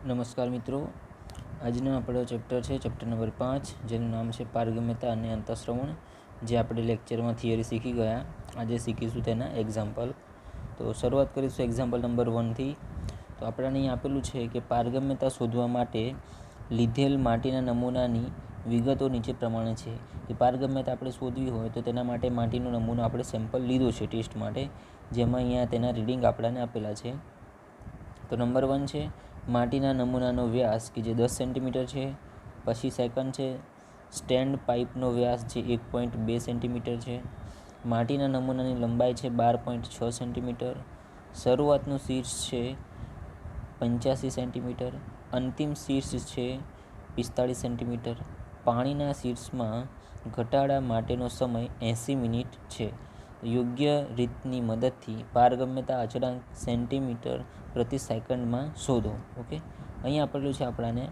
નમસ્કાર મિત્રો, આજનો આપણો ચેપ્ટર છે ચેપ્ટર નંબર 5, જેનું નામ છે પારગમ્યતા અને અંતઃશ્રવણ. જે આપણે લેક્ચરમાં થિયરી શીખી ગયા, આજે શીખીશું તેના એક્ઝામ્પલ. તો શરૂઆત કરીશું એક્ઝામ્પલ નંબર 1થી. તો આપણને અહીં આપેલું છે કે પારગમ્યતા શોધવા માટે લીધેલ માટીના નમૂનાની વિગતો નીચે પ્રમાણે છે. કે પારગમ્યતા આપણે શોધવી હોય તો તેના માટે માટીનો નમૂનો આપણે સેમ્પલ લીધો છે ટેસ્ટ માટે, જેમાં અહીંયા તેના રીડિંગ આપણને આપેલા છે. તો નંબર 1 છે માટીના નમૂનાનો વ્યાસ કે જે 10 સેન્ટીમીટર છે. પછી સેકન્ડ છે સ્ટેન્ડ પાઇપનો વ્યાસ જે 1.2 સેન્ટીમીટર છે. માટીના નમૂનાની લંબાઈ છે 12.6 સેન્ટીમીટર. શરૂઆતનું શીર્ષ છે 85 સેન્ટીમીટર. અંતિમ શીર્ષ છે 45 સેન્ટીમીટર. પાણીના શીર્ષમાં ઘટાડા માટેનો સમય 80 મિનિટ છે. યોગ્ય રીતની મદદથી પારગમ્યતા અચળાંક સેન્ટીમીટર પ્રતિ સેકન્ડમાં શોધો. ઓકે, અહીં આપેલું છે આપણાને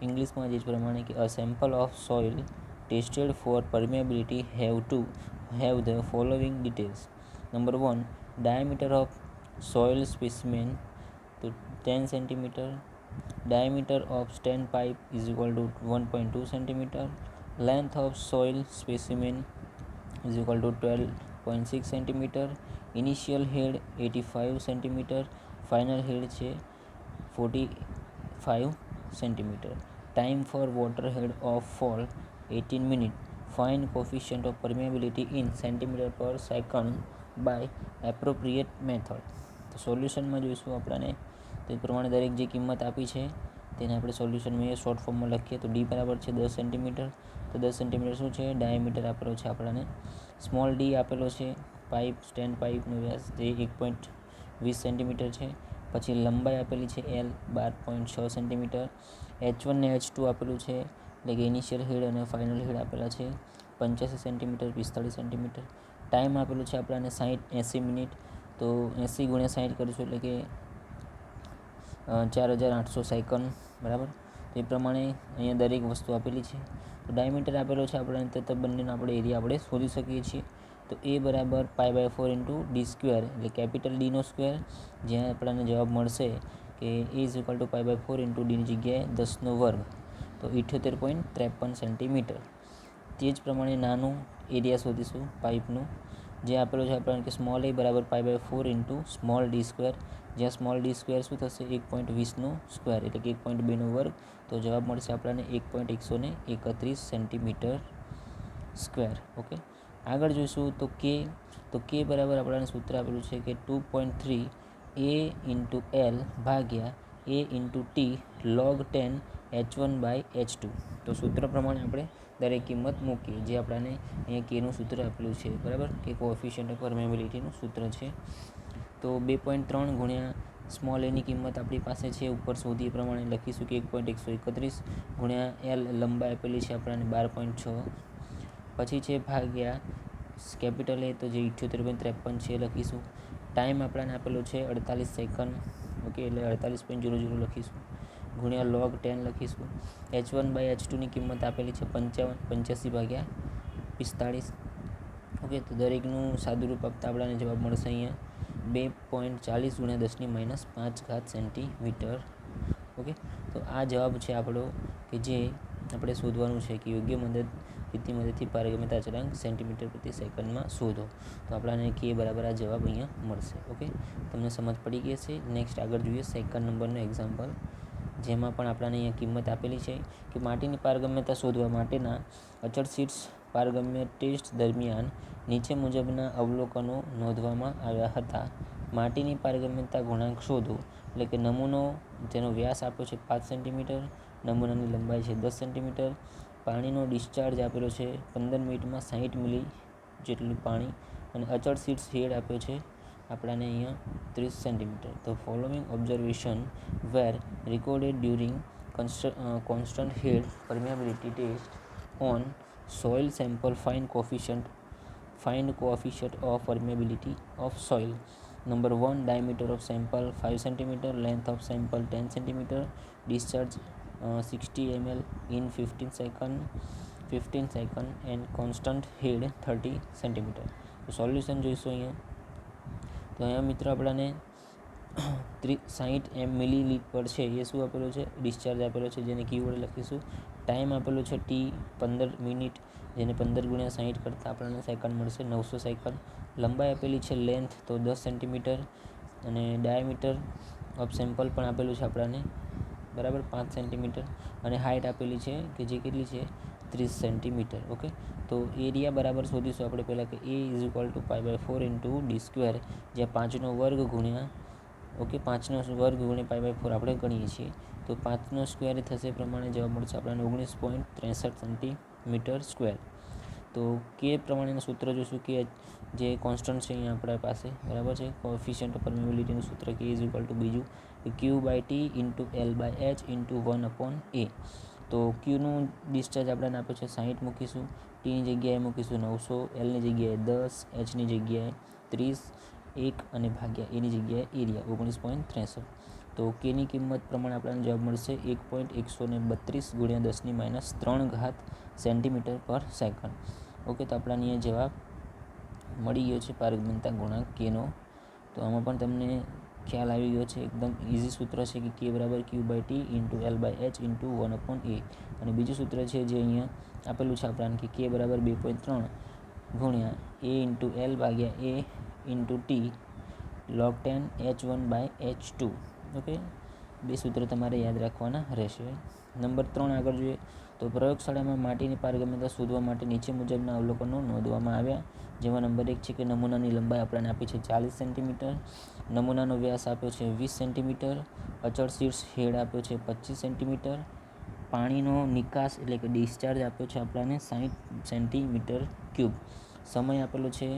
ઇંગ્લિશમાં જે પ્રમાણે કે a sample of soil tested for permeability have to have the following details. Number 1, diameter of soil specimen તો 10 centimetre. diameter of stand pipe is equal to 1.2 centimeter. Length of soil specimen is equal to 12.6 centimeter. Initial head 85 centimeter. Final head છે 45 centimeter. Time for water head of fall 18 minutes. Find coefficient of permeability in centimeter per second by appropriate method. તો સોલ્યુશનમાં જોઈશું આપણને તો એ પ્રમાણે દરેક જે કિંમત આપી છે તેને આપણે સોલ્યુશનમાં એ શોર્ટ ફોર્મમાં લખીએ તો ડી બરાબર છે 10 સેન્ટીમીટર. તો 10 સેન્ટીમીટર શું છે? ડાયામીટર આપેલો છે આપણને. સ્મોલ ડી આપેલો છે પાઇપ સ્ટેન્ડ પાઇપનો વ્યાસ જે 1.20 સેન્ટીમીટર છે. પછી લંબાઈ આપેલી છે L 12.6 સેન્ટીમીટર. H1 ને H2 આપેલું છે, એટલે કે ઇનિશિયલ હેડ અને ફાઇનલ હેડ આપેલા છે 85 સેન્ટીમીટર 45 સેન્ટીમીટર. ટાઈમ આપેલું છે આપણને 60-80 મિનિટ. તો 80 × 60 કરીશું એટલે કે 4800 સેકન્ડ બરાબર. તો એ પ્રમાણે અહીંયા દરેક વસ્તુ આપેલી છે. તો ડાયામીટર આપેલો છે આપણને, તો બંનેનો આપણે એરિયા આપણે શોધી શકીએ છીએ. તો એ બરાબર π/4 × d સ્ક્વેર, એટલે કેપિટલ ડીનો સ્ક્વેર, જ્યાં આપણને જવાબ મળશે કે એ ઇઝ ઇક્વલ ટુ π/4 × ડીની જગ્યાએ 10નો વર્ગ, તો 78.53 સેન્ટીમીટર. તે જ પ્રમાણે નાનું એરિયા શોધીશું પાઇપનું, જે આપેલો છે આપણને કે સ્મોલ એ બરાબર π/4 × સ્મોલ ડી સ્ક્વેર, જ્યાં સ્મોલ ડી સ્ક્વેર શું થશે 1.20નો સ્ક્વેર, એટલે કે 1.2નો વર્ગ. તો જવાબ મળશે આપણને 1.131 સેન્ટીમીટર સ્ક્વેર. ઓકે, આગળ જોઈશું તો કે બરાબર આપણને સૂત્ર આપેલું છે કે 2.3 A × L ભાગ્યા A × T log 10 H1/H2. તો સૂત્ર પ્રમાણે આપણે દરેક કિંમત મૂકીએ, જે આપણને અહીંયા કેનું સૂત્ર આપેલું છે બરાબર, કે કોએફિશિયન્ટ ઓફ પરમેબિલિટીનું સૂત્ર છે. તો 2.3 ગુણ્યા સ્મોલ એની કિંમત આપણી પાસે છે ઉપર શોધી પ્રમાણે લખીશું કે 1.131 ગુણ્યા L લંબાઈ આપેલી છે આપણને 12.6. પછી છે ભાગ્યા કેપિટલ એ તો જે 78.53 છે લખીશું. ટાઈમ આપણને આપેલો છે 48 સેકન્ડ. ઓકે, એટલે 48.00 લખીશું ગુણ્યા log 10 લખીશું. H1/H2ની કિંમત આપેલી છે 85/45. ઓકે, તો દરેકનું સાદુરૂપ આપતા આપણને જવાબ મળશે અહીંયા 2.40 × 10⁻5 સેન્ટીમીટર. ઓકે, તો આ જવાબ છે આપણો કે જે આપણે શોધવાનું છે કે યોગ્ય રીતની મદદથી પારગમ્યતા અચળાંક સેન્ટીમીટર પ્રતિ સેકન્ડમાં શોધો. તો આપણને કે બરાબર આ જવાબ અહીંયા મળશે. ઓકે, તમને સમજ પડી ગઈ હશે. નેક્સ્ટ આગળ જોઈએ સેકન્ડ નંબરનો એક્ઝામ્પલ, જેમાં પણ આપણને અહીંયા કિંમત આપેલી છે કે માટીની પારગમ્યતા શોધવા માટેના અચળ શીર્ષ પારગમ્ય ટેસ્ટ દરમિયાન નીચે મુજબના અવલોકનો નોંધવામાં આવ્યા હતા. માટીની પારગમ્યતા ગુણાંક શોધો. એટલે કે નમૂનો જેનો વ્યાસ આપ્યો છે 5 સેન્ટીમીટર, નમૂનાની લંબાઈ છે 10 સેન્ટીમીટર, પાણીનો ડિસ્ચાર્જ આપેલો છે 15 મિનિટમાં 60 મિલી જેટલું પાણી, અને અચળ શીર્ષ હેડ આપ્યો છે આપણને અહીંયા 30 સેન્ટીમીટર. તો following observation wear recorded during constant head permeability test on soil sample. Find coefficient of permeability of soil. Number 1, diameter of sample 5 cm, length of sample 10 cm, discharge 60 ml in 15 second and constant head 30 cm. તો solution જોઈશું અહીંયા. તો અહીંયા મિત્રો આપણને 60 millilitre પર છે એ શું આપેલું છે? ડિસ્ચાર્જ આપેલો છે, જેને ક્યુ વડે લખીશું. ટાઈમ આપેલો છે ટી 15 મિનિટ, જેને 15 × 60 કરતાં આપણને સેકન્ડ મળશે 900 સેકન્ડ. લંબાઈ આપેલી છે લેન્થ તો 10 સેન્ટીમીટર, અને ડાયામીટર ઓફ સેમ્પલ પણ આપેલું છે આપણને, બરાબર 5 સેન્ટીમીટર, અને હાઇટ આપેલી છે કે જે કેટલી છે 30 સેન્ટીમીટર. ઓકે, તો એરિયા બરાબર શોધીશું આપણે પહેલાં કે એ ઇઝ ઇક્વલ ટુ π/4 × d², જ્યાં 5નો વર્ગ ગુણ્યા 5/4 આપણે ગણીએ છીએ, તો 5નો સ્ક્વેર થશે પ્રમાણે જવાબ મળશે આપણને 19.63 સેન્ટીમીટર સ્ક્વેર. તો કે પ્રમાણેનું સૂત્ર જોઈશું કે જે કોન્સ્ટન્ટ છે અહીંયા આપણા પાસે, બરાબર છે, કોએફિશિયન્ટ ઓફ પરમિએબિલિટીનું સૂત્ર કે ઇઝ ઇક્વલ ટુ બીજું Q/T × L/H × 1/A. તો ક્યુનું ડિસ્ચાર્જ આપણને આપ્યો છે 60 મૂકીશું, ટીની જગ્યાએ મૂકીશું 900, એલની જગ્યાએ 10, એચની જગ્યાએ 30, 1 અને ભાગ્યા એની જગ્યાએ એરિયા 19.63. તો કેની કિંમત પ્રમાણે આપણને જવાબ મળશે 1.132 × 10⁻³ સેન્ટીમીટર પર સેકન્ડ. ઓકે, તો આપણને અહીંયા જવાબ મળી ગયો છે પારગમ્યતા ગુણાંક કેનો. તો આમાં પણ તમને ખ્યાલ આવી ગયો છે, એકદમ ઇઝી સૂત્ર છે કે K બરાબર Q/T × L/H × 1/A. અને બીજું સૂત્ર છે જે અહીંયા આપેલું છે આપણને કે K બરાબર 2.3 ગુણ્યા A × L/A × T log 10 H1/H2. Okay, બે સૂત્ર તમારે યાદ રાખવાના રહેશે. નંબર 3 આગળ જોઈએ તો પ્રયોગશાળામાં માટીની પારગમ્યતા શોધવા માટે નીચે મુજબના અવલોકનો નોંધવામાં આવ્યા, જેમાં નંબર 1 છે કે નમૂનાની લંબાઈ આપણને આપી છે 40 સેન્ટીમીટર, નમૂનાનો વ્યાસ આપ્યો છે 20 સેન્ટીમીટર, અચળ શીર્ષ હેડ આપ્યો છે 25 સેન્ટીમીટર, પાણીનો નિકાસ એટલે કે ડિસ્ચાર્જ આપ્યો છે આપણને 60 સેન્ટીમીટર ક્યુબ, સમય આપેલો છે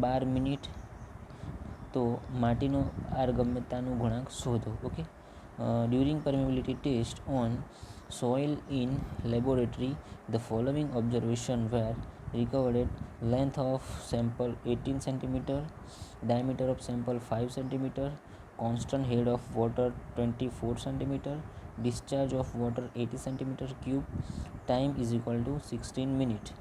12 મિનિટ. તો માટીનો પારગમ્યતાનું ગુણાંક શોધો. Okay, during permeability test on soil in laboratory the following observation were recorded: length of sample 18 centimeter, diameter of sample 5 centimeter, constant head of water 24 centimeter, discharge of water 80 centimeter cube, time is equal to 16 minute.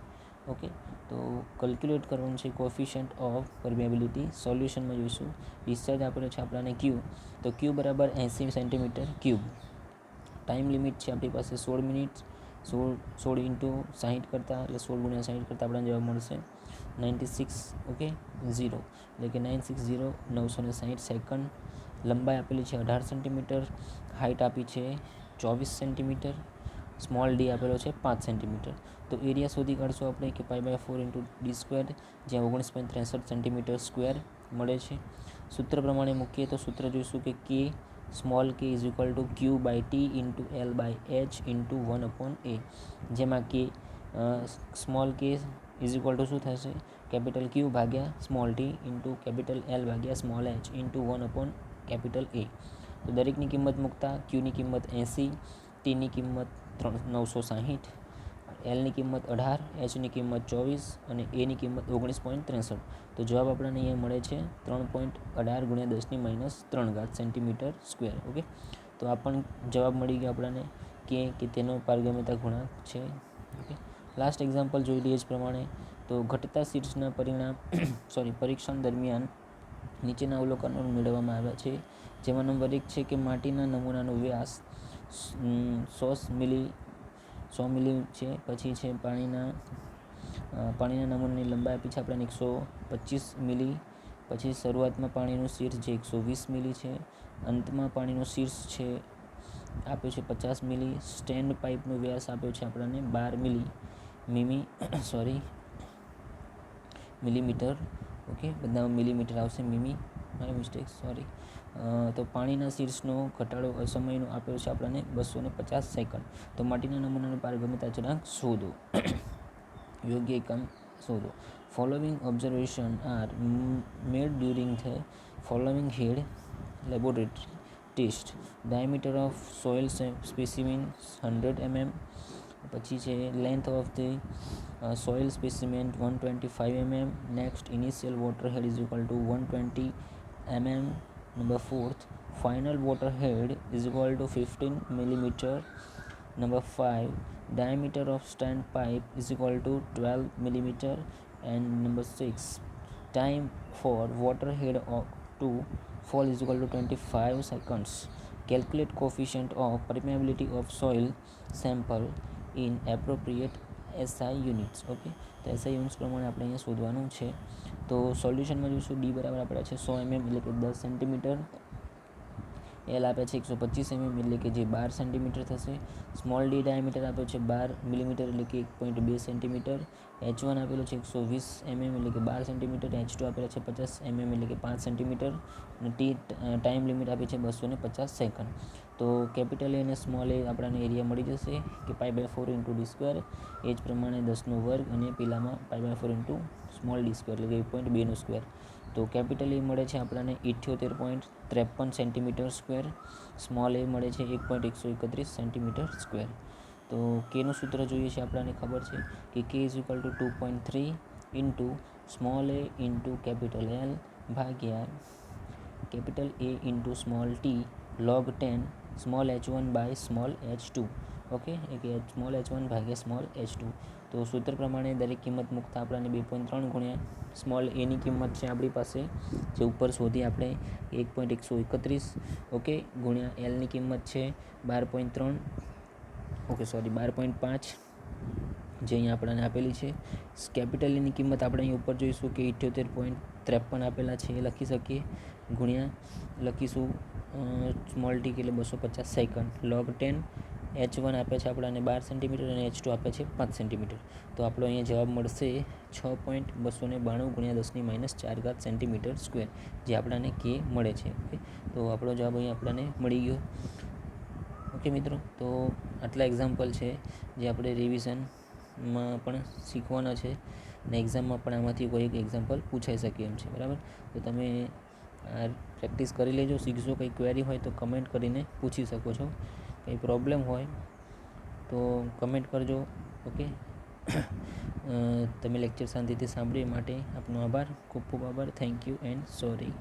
Okay, તો calculate કરવાનું છે coefficient of permeability. સોલ્યુશનમાં જોઈશું. Discharge આપેલો છે આપણને ક્યુ, તો ક્યુ બરાબર 80 સેન્ટીમીટર ક્યુબ. ટાઈમ લિમિટ છે આપણી પાસે 16 મિનિટ, 16 × 60 કરતાં એટલે 16 × 60 કરતાં આપણને જવાબ મળશે 96, ઓકે 0, એટલે કે 960 સેકન્ડ. લંબાઈ આપેલી છે 18 સેન્ટીમીટર, હાઇટ આપી છે 24 સેન્ટીમીટર, સ્મોલ ડી આપેલો છે 5 સેન્ટીમીટર. તો એરિયા શોધી કાઢશું આપણે કે π/4 × d², જ્યાં 19.63 સેન્ટીમીટર સ્ક્વેર મળે છે. સૂત્ર પ્રમાણે મૂકીએ તો સૂત્ર જોઈશું કે small k is equal two Q/T × L/H × 1/A, જેમાં કે small k is equal two શું થશે? કેપિટલ Q ભાગ્યા small T into capital L ભાગ્યા સ્મોલ h ઇન્ટુ 1/A. તો દરેકની કિંમત મૂકતા ક્યુની કિંમત 80, ટીની કિંમત 960, એલની કિંમત 18, એચની કિંમત 24 અને એની કિંમત 19.63. તો જવાબ આપણને અહીંયા મળે છે 3.18 × 10⁻³ સેન્ટીમીટર સ્ક્વેર. ઓકે, તો આ પણ જવાબ મળી ગયો આપણને કે તેનો પારગમ્યતા ગુણાંક છે. ઓકે, લાસ્ટ એક્ઝામ્પલ જોઈ લઈએ જ પ્રમાણે. તો ઘટતા શીર્ષના પરીક્ષણ દરમિયાન નીચેના અવલોકનો મેળવવામાં આવ્યા છે, જેમાં નંબર 1 છે કે માટીના નમૂનાનો વ્યાસ 100 મિલી છે. પછી છે પાણીના નમૂનાની લંબાઈ આપી છે આપણને 125 મિલી. પછી શરૂઆતમાં પાણીનું શીર્ષ જે 120 મિલી છે, અંતમાં પાણીનું શીર્ષ છે આપ્યો છે 50 મિલી. સ્ટેન્ડ પાઇપનો વ્યાસ આપ્યો છે આપણને 12 મિલીમીટર. ઓકે, બધામાં મિલીમીટર આવશે, મિસ્ટેક, સોરી. તો પાણીના શીર્ષનો ઘટાડો સમયનો આપ્યો છે આપણને 250 સેકન્ડ. તો માટીના નમૂનાનો પારગમ્યતા અચળાંક શોધો. યોગ્ય એકમ શોધો. Following observation are made during the following head laboratory test. Diameter of soil specimen 100 mm. પછી છે length of the soil specimen 125 mm. Next, initial water head is equal to 120 mm. Number 4th, final water head is equal to 15 millimeter. Number 5, diameter of stand pipe is equal to 12 millimeter. And number 6, time for water head to fall is equal to 25 seconds. Calculate coefficient of permeability of soil sample in appropriate SI units. Okay, તો SI units પ્રમાણે આપણે અહીંયા શોધવાનું છે. તો સોલ્યુશનમાં જોઈશું D બરાબર આપણે છે 100 mm એટલે કે 10 સેન્ટીમીટર. એલ આપે છે 125 mm એટલે કે જે 12 સેન્ટીમીટર થશે. સ્મોલ ડી ડાયામીટર આપ્યો છે 12 મિલીમીટર એટલે કે 1.2 સેન્ટીમીટર. H1 આપેલો છે 120 mm એટલે કે 12 સેન્ટીમીટર. H2 આપેલા છે 50 mm એટલે કે 5 સેન્ટીમીટર. અને ટાઈમ લિમિટ આપી છે 250 સેકન્ડ. તો કેપિટલ એ અને સ્મોલ એ આપણને એરિયા મળી જશે કે π/4 × d². એ જ પ્રમાણે 10નો વર્ગ અને પેલામાં π/4 × સ્મોલ d² એટલે કે 1.2 તો કેપિટલ એ મળે છે આપણને 78.53 સેન્ટીમીટર સ્ક્વેર. સ્મોલ એ મળે છે 1.131 સેન્ટીમીટર સ્ક્વેર. તો કેનું સૂત્ર જોઈએ છે આપણને ખબર છે કે k = 2.3 * small a * capital L ભાગ્યા capital A * small t log 10 small h1/સ્મોલ h2. ઓકે, એ કે સ્મોલ h1 ભાગ્યા સ્મોલ h2. તો સૂત્ર પ્રમાણે દરેક કિંમત મૂકતા આપણને 2.3 ગુણ્યા સ્મોલ એની કિંમત છે આપણી પાસે જે ઉપર શોધી આપણે 1.131. ઓકે, ગુણ્યા એલની કિંમત છે 12.3. ઓકે સોરી 12.5 જે અહીંયા આપણને આપેલી છે. કેપિટલ એની કિંમત આપણે અહીં ઉપર જોઈશું કે 78.53 આપેલા છે એ લખી શકીએ. ગુણ્યા લખીશું સ્મોલ ટી એટલે 250 સેકન્ડ. log 10 H1 આપે છે આપણને 12 સેન્ટીમીટર અને H2 આપે છે 5 સેન્ટીમીટર. તો આપણો અહીંયા જવાબ મળશે 6.292 ગુણ્યા 10⁻⁴ સેન્ટીમીટર સ્ક્વેર જે આપણને કે મળે છે. ઓકે, તો આપણો જવાબ અહીં આપણને મળી ગયો. ઓકે મિત્રો, તો આટલા એક્ઝામ્પલ છે જે આપણે રિવિઝનમાં પણ શીખવાના છે અને એક્ઝામમાં પણ આમાંથી કોઈ એક એક્ઝામ્પલ પૂછાઈ શકે એમ છે. બરાબર, તો તમે આ પ્રેક્ટિસ કરી લેજો. શીખશો, કંઈ ક્વેરી હોય તો કમેન્ટ કરીને પૂછી શકો છો. કંઈ પ્રોબ્લેમ હોય તો કમેન્ટ કરજો. ઓકે, તમે લેક્ચર શાંતિથી સાંભળ્યું એ માટે આપનો આભાર, ખૂબ ખૂબ આભાર. Thank you and sorry.